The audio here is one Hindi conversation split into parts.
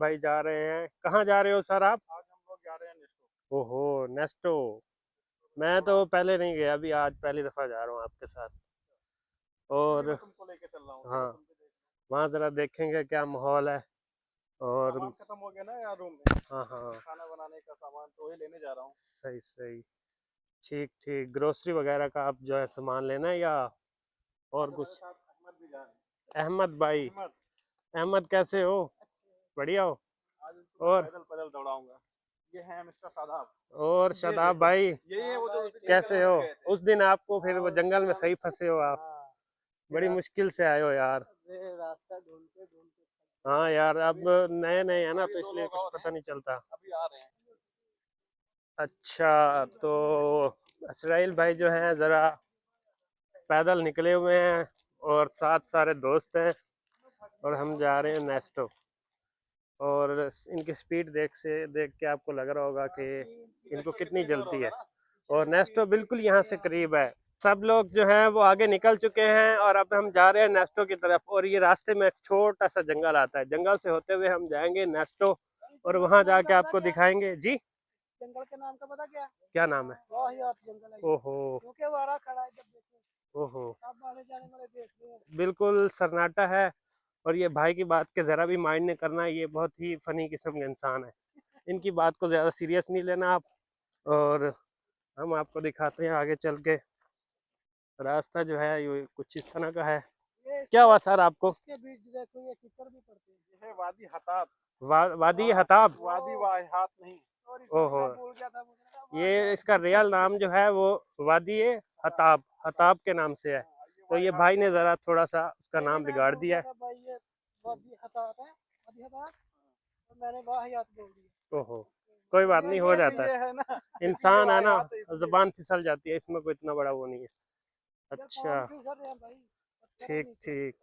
भाई जा रहे हैं, कहाँ जा रहे हो सर आप? आज हम लोग जा रहे हैं नेस्को। ओहो, नेस्टो। मैं तो पहले नहीं गया, अभी आज पहली दफा जा रहा हूँ आपके साथ। चलिए और मैं तुमको लेके चल रहा हूँ, चलो हाँ, तुम भी देख वहाँ जरा देखेंगे क्या माहौल है। लो। और सामान खत्म हो गया ना यार रूम में, हाँ हाँ, खाना बनाने का सामान तो वही लेने जा रहा हूँ। सही सही, ठीक ठीक। ग्रोसरी वगैरह का आप जो है सामान लेना है या और आज हमारे कुछ? साथ अहमद भी जा रहे अहमद भाई। हैं। अहमद, अहमद कैसे हो? बढ़िया हो? आज उनको मैं और पैदल पैदल दौड़ाऊंगा। ये है मिस्टर सादाब। और ये शादाब देखो, भाई, यही है वो जो जंगल कैसे में हो? मिल गए थे। उस दिन आपको फिर वो जंगल में सही फंसे हो आप, हाँ, ये बड़ी मुश्किल से आए हो यार। रास्ता ढूंढते ढूंढते हाँ यार, अब नए नए है ना, अभी तो दो इसलिए लोग कुछ और पता हैं, नहीं चलता। अभी आ रहे हैं। अच्छा, तो इसराइल भाई जो है ज़रा पैदल निकले हुए हैं और साथ सारे दोस्त हैं, और हम जा रहे हैं नेस्टो। और इनकी स्पीड देख के आपको लग रहा होगा कि इनको कितनी कितनी दूर जल्दी होगा है। ना? और नेस्टो बिल्कुल यहाँ से करीब है। सब लोग जो हैं वो आगे निकल चुके हैं और अब हम जा रहे हैं नेस्टो की तरफ। और ये रास्ते में एक छोटा सा जंगल आता है, जंगल से होते हुए हम जाएंगे नेस्टो, और वहां जाके आपको दिखाएंगे। जी, जंगल के नाम का पता क्या? क्या नाम है? वाहियात जंगल है। ओहो, क्योंकि वारा खड़ा है, जब देखो ओहो, सब आने जाने वाले देख रहे हैं। बिल्कुल सन्नाटा है। और ये भाई की बात के ज़रा भी माइंड नहीं करना, ये बहुत ही फनी किस्म के इंसान है। इनकी बात को ज़्यादा सीरियस नहीं लेना आप। और हम आपको दिखाते हैं आगे चल के। रास्ता जो है ये कुछ इस तरह का है। क्या हुआ सर आपको? इसके बीच देखो ये कीचड़ भी पड़ते हैं। ये है वादी हताब। वादी हताब? वादी वाहियात नहीं, सॉरी सॉरी ओहो, मैं भूल गया था, मुझे लगा ये वाहियात। इसका रियल नाम जो है वो वादी हताब, हताब के नाम से है। ये तो ये वाहियात भाई ने नहीं। ज़रा थोड़ा सा उसका नहीं नाम मैं बिगाड़ भूल दिया गया है। था भाई, ये वादी हतात है, वादी हतात, तो मैंने वाहियात बोल दिया। ओहो, कोई बात नहीं, हो जाता ये है। है ना, ये इंसान है ना, वाहियात है इसलिए। जुबान फिसल जाती है, इसमें कोई इतना बड़ा वो नहीं है। यार अच्छा, पाम ट्री सर हैं भाई, पत्थर है ठीक नीचे। ठीक।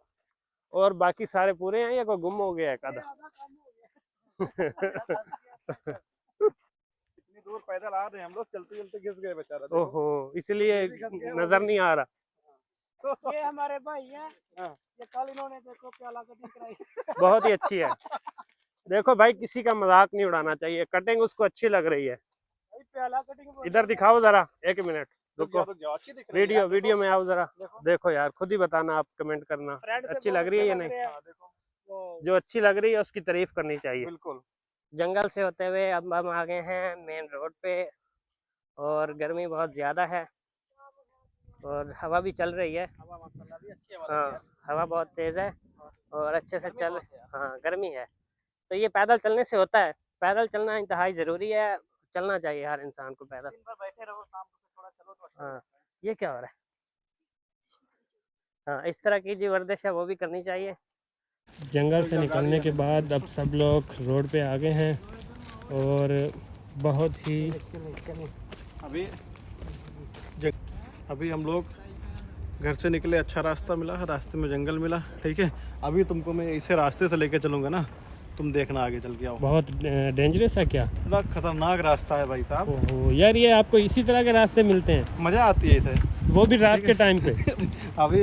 और बाकी सारे पूरे हैं या कोई गुम हो गया है ये कदा? आधा काम हो गया। इतनी दूर पैदल आ रहे हैं हम लोग, चलते चलते घिस गए बेचारा, देखो। ओहो, इसलिए ये भी घस गया, वो नजर भी। नहीं आ रहा। ये हमारे भाई हैं। हाँ। ये कल इन्होंने देखो प्याला कटिंग कराई। बहुत ही अच्छी है। देखो भाई, किसी का मजाक नहीं उड़ाना चाहिए, कटिंग उसको अच्छी लग रही है। भाई प्याला कटिंग बोल इधर रहा था। दिखाओ जरा, एक मिनट रुक रुको। जाओ रुक जाओ, अच्छी दिख रही है वीडियो यार, देखो वीडियो में आओ जरा। देखो। देखो यार, खुद ही बताना, आप कमेंट करना फ्रेंड से अच्छी बहुत लग रही अच्छे है या लग नहीं। रहे हैं। हाँ देखो वो, जो अच्छी लग रही है उसकी तारीफ करनी चाहिए। बिल्कुल। जंगल से होते हुए अब हम आ गए हैं मेन रोड पे, और गर्मी बहुत ज़्यादा है और हवा भी चल रही है। हवा माशाल्लाह भी अच्छी हवा लग रही है हाँ, हवा बहुत तेज़ है यार। और अच्छे से गर्मी चल। बहुत है यार। हाँ, गर्मी है। तो ये पैदल चलने से होता है, पैदल चलना इंतहाई ज़रूरी है। चलना चाहिए हर इंसान को पैदल। दिन भर बैठे रहो, शाम को फिर थोड़ा चलो तो अच्छा हाँ, लगता है। ये क्या हो रहा है? हाँ, इस तरह की जो वर्जिश है वो भी करनी चाहिए। जंगल से निकलने के बाद अब सब लोग रोड पे आ गए हैं और बहुत ही अभी अभी हम लोग घर से निकले, अच्छा रास्ता मिला, रास्ते में जंगल मिला, ठीक है। अभी तुमको मैं इसे रास्ते से लेके चलूँगा ना, तुम देखना आगे चल के आओ। बहुत डेंजरस है क्या? बड़ा खतरनाक रास्ता है भाई साहब। ओहो यार, ये आपको इसी तरह के रास्ते मिलते हैं? मज़ा आती है इसे। वो भी रात के टाइम पे? अभी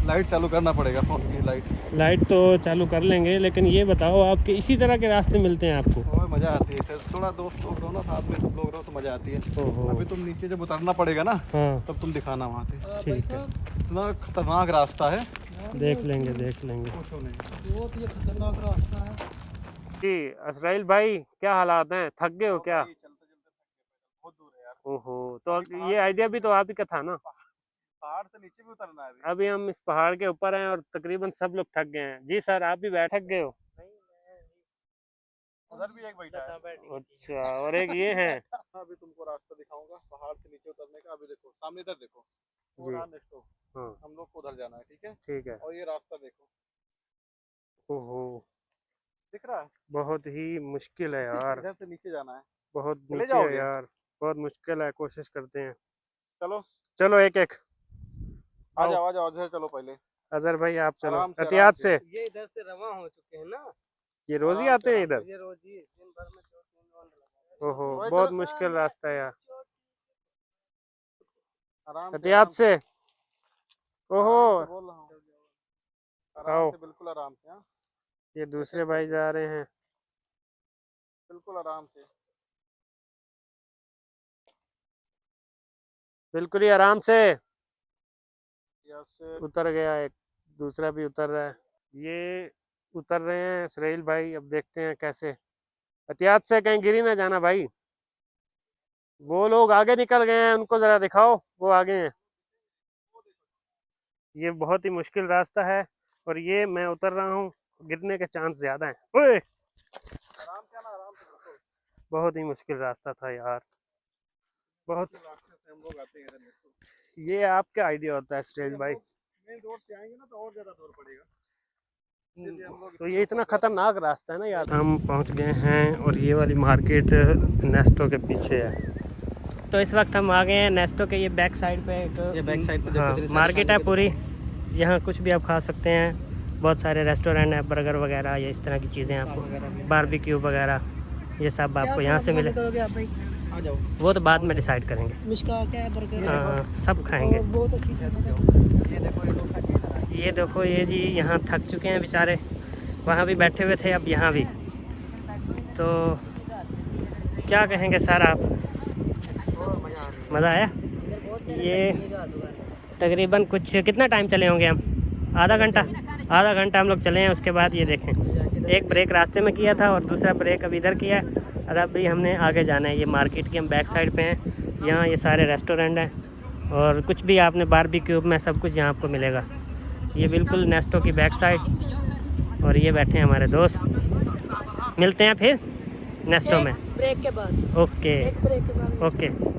लाइट चालू करना पड़ेगा, फ़ोन की लाइट तो चालू कर लेंगे, लेकिन ये बताओ आपके इसी तरह के रास्ते मिलते हैं आपको? और मज़ा आती है इसे, थोड़ा दोस्त लोग रहो ना साथ में, सब लोग रहो तो मज़ा आती है। ओहो, अभी तुम नीचे जब उतरना पड़ेगा ना, हाँ तब तुम दिखाना वहाँ से। ठीक है, इतना खतरनाक रास्ता है, देख लेंगे देख लेंगे। पूछो नहीं, बहुत ही खतरनाक रास्ता है जी इसराइल भाई, क्या हालात हैं, थक गए हो क्या? भाई। चलते चलते बहुत दूर है यार। ओहो, अभी तो पहाड़ ये से आइडिया नीचे भी तो आप ही का था ना? पहाड़ से नीचे भी उतरना है अभी। अभी हम इस पहाड़ के ऊपर हैं और तकरीबन सब लोग थक गए हैं। जी सर, आप भी थक गए हो? उधर भी एक बैठा है। अच्छा, और एक ये है। अभी तुमको रास्ता दिखाऊंगा पहाड़ से नीचे उतरने का। अभी देखो सामने, इधर देखो, वो जी, रहा नेक्स्ट। हाँ हम लोग को उधर जाना है, ठीक है। ठीक है। और ये रास्ता देखो, ओहो, दिख रहा है। बहुत ही मुश्किल है यार, इधर से नीचे जाना है। बहुत चले नीचे है जाओगे? यार, बहुत मुश्किल है, कोशिश करते हैं। चलो चलो एक एक आ आओ। जाओ आ जाओ, उधर चलो पहले। अजहर भाई आप चलो आराम से आराम एहतियात से। से। ये इधर से रवा हो चुके हैं ना, ये रोज ही आराम से आते हैं आराम इधर? से। ये रोज ही दिन भर में 2-3 राउंड ओहो, लगा है। बहुत चलो मुश्किल रास्ता है यार, आराम से एहतियात आराम से। से। ओहो, आराम से बोल रहा हूँ, आराम आओ। से, बिल्कुल आराम से। हाँ ये एक दूसरे एक भाई करके। जा रहे हैं। बिल्कुल आराम से। बिल्कुल ही आराम से यहाँ से उतर गया एक, दूसरा भी उतर रहा है। ये उतर रहे हैं सुहेल भाई, अब देखते हैं कैसे। एहतियात से कहीं गिरी ना जाना भाई। वो लोग आगे निकल गए हैं, उनको जरा दिखाओ, वो आगे हैं। ये बहुत ही मुश्किल रास्ता है और ये मैं उतर रहा हूँ, गिरने के चांस ज्यादा हैं। ओए, आराम से आना, आराम से बिल्कुल। बहुत ही मुश्किल रास्ता था यार, बहुत। रास्ते से हम लोग आते हैं इधर में। ये आपका आइडिया होता है सुहेल भाई। मेन रोड से आएंगे ना तो और ज्यादा दूर पड़ेगा। तो ये इतना खतरनाक रास्ता है ना यार। हम पहुंच गए हैं और ये वाली मार्केट नेस्टो के पीछे है। तो इस वक्त हम आ गए हैं नेस्टो के ये बैक साइड पे ये बैक साइड पे देखो, हाँ, मार्केट है पूरी। यहाँ कुछ भी आप खा सकते हैं, बहुत सारे रेस्टोरेंट हैं, बर्गर वगैरह, ये इस तरह की चीज़ें आपको, बारबेक्यू वगैरह, ये सब आपको यहाँ से मिले। आ जाओ। वो तो बाद में डिसाइड करेंगे। मिश्का क्या है, बर्गर है, हाँ, सब खाएंगे। बहुत अच्छी चीज़ है। ये देखो, ये जी यहाँ थक चुके हैं बेचारे, वहाँ भी बैठे हुए थे, अब यहाँ भी। तो क्या कहेंगे सर आप? मज़ा आया? ये तकरीबन कुछ कितना टाइम चले होंगे हम? आधा घंटा हम लोग चले हैं। उसके बाद ये देखें, एक ब्रेक रास्ते में किया था और दूसरा ब्रेक अब इधर किया है, और अभी हमने आगे जाना है। ये मार्केट की हम बैक साइड पे हैं, यहाँ ये सारे रेस्टोरेंट हैं और कुछ भी आपने बारबेक्यू में सब कुछ यहाँ आपको मिलेगा। ये बिल्कुल नेस्टो की बैक साइड, और ये बैठे हैं हमारे दोस्त। मिलते हैं फिर नेस्टो में। ब्रेक के बाद, ओके एक ब्रेक के बाद। ओके।